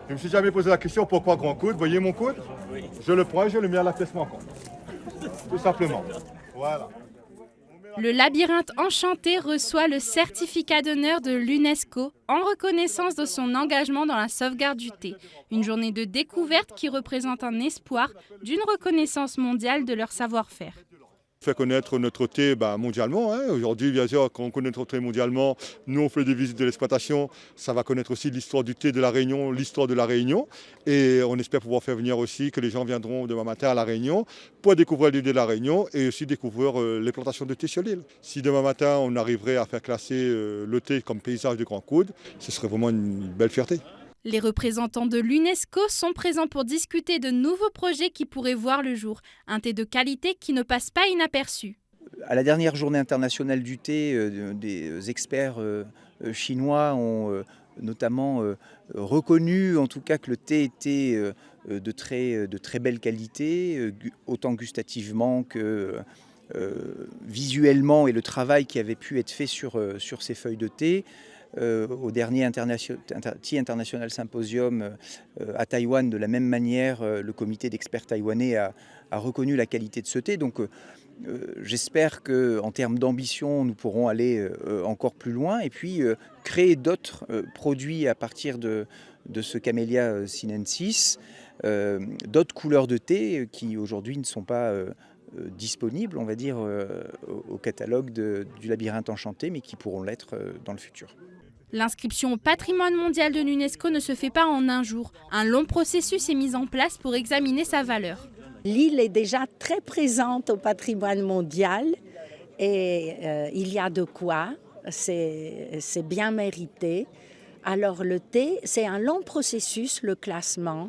Je me suis jamais posé la question pourquoi grand coude. Vous voyez mon coude? Je le prends et je le mets à la pièce manquante. Tout simplement. Voilà. Le labyrinthe enchanté reçoit le certificat d'honneur de l'UNESCO en reconnaissance de son engagement dans la sauvegarde du thé. Une journée de découverte qui représente un espoir d'une reconnaissance mondiale de leur savoir-faire. Faire connaître notre thé mondialement. Aujourd'hui, bien sûr, quand on connaît notre thé mondialement, nous on fait des visites de l'exploitation. Ça va connaître aussi l'histoire du thé de la Réunion, l'histoire de la Réunion. Et on espère pouvoir faire venir aussi que les gens viendront demain matin à la Réunion pour découvrir l'île de la Réunion et aussi découvrir les plantations de thé sur l'île. Si demain matin on arriverait à faire classer le thé comme paysage de Grand Coude, ce serait vraiment une belle fierté. Les représentants de l'UNESCO sont présents pour discuter de nouveaux projets qui pourraient voir le jour. Un thé de qualité qui ne passe pas inaperçu. À la dernière journée internationale du thé, des experts chinois ont notamment reconnu en tout cas que le thé était de très belle qualité, autant gustativement que visuellement, et le travail qui avait pu être fait sur ces feuilles de thé. Au dernier Tea International Symposium à Taïwan, de la même manière, le comité d'experts taïwanais a reconnu la qualité de ce thé. Donc j'espère qu'en termes d'ambition, nous pourrons aller encore plus loin et puis créer d'autres produits à partir de ce Camellia sinensis, d'autres couleurs de thé qui aujourd'hui ne sont pas disponibles, on va dire, au catalogue du labyrinthe enchanté, mais qui pourront l'être dans le futur. L'inscription au patrimoine mondial de l'UNESCO ne se fait pas en un jour. Un long processus est mis en place pour examiner sa valeur. L'île est déjà très présente au patrimoine mondial et il y a de quoi, c'est bien mérité. Alors le thé, c'est un long processus, le classement.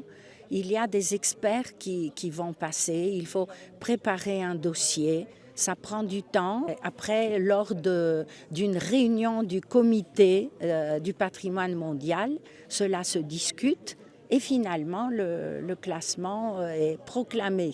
Il y a des experts qui vont passer, il faut préparer un dossier. Ça prend du temps. Après, lors d'une réunion du comité du patrimoine mondial, cela se discute et finalement le classement est proclamé.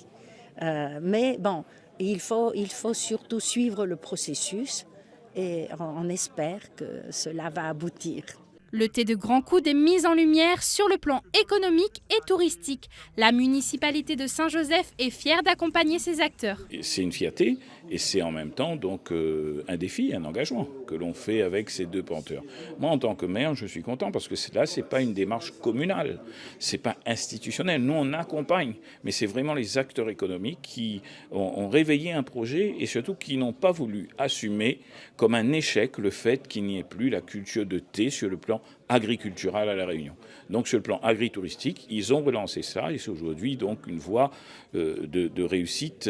Mais bon, il faut surtout suivre le processus et on espère que cela va aboutir. Le thé de Grand Coude est mis en lumière sur le plan économique et touristique. La municipalité de Saint-Joseph est fière d'accompagner ses acteurs. C'est une fierté et c'est en même temps donc un défi, un engagement que l'on fait avec ces deux planteurs. Moi, en tant que maire, je suis content parce que là, c'est pas une démarche communale, c'est pas institutionnel. Nous, on accompagne, mais c'est vraiment les acteurs économiques qui ont réveillé un projet et surtout qui n'ont pas voulu assumer comme un échec le fait qu'il n'y ait plus la culture de thé sur le plan agricultural à La Réunion. Donc sur le plan agritouristique, ils ont relancé ça et c'est aujourd'hui donc une voie de réussite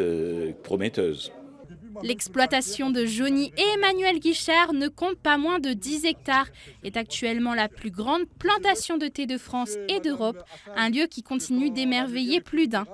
prometteuse. L'exploitation de Johnny et Emmanuel Guichard ne compte pas moins de 10 hectares, est actuellement la plus grande plantation de thé de France et d'Europe, un lieu qui continue d'émerveiller plus d'un.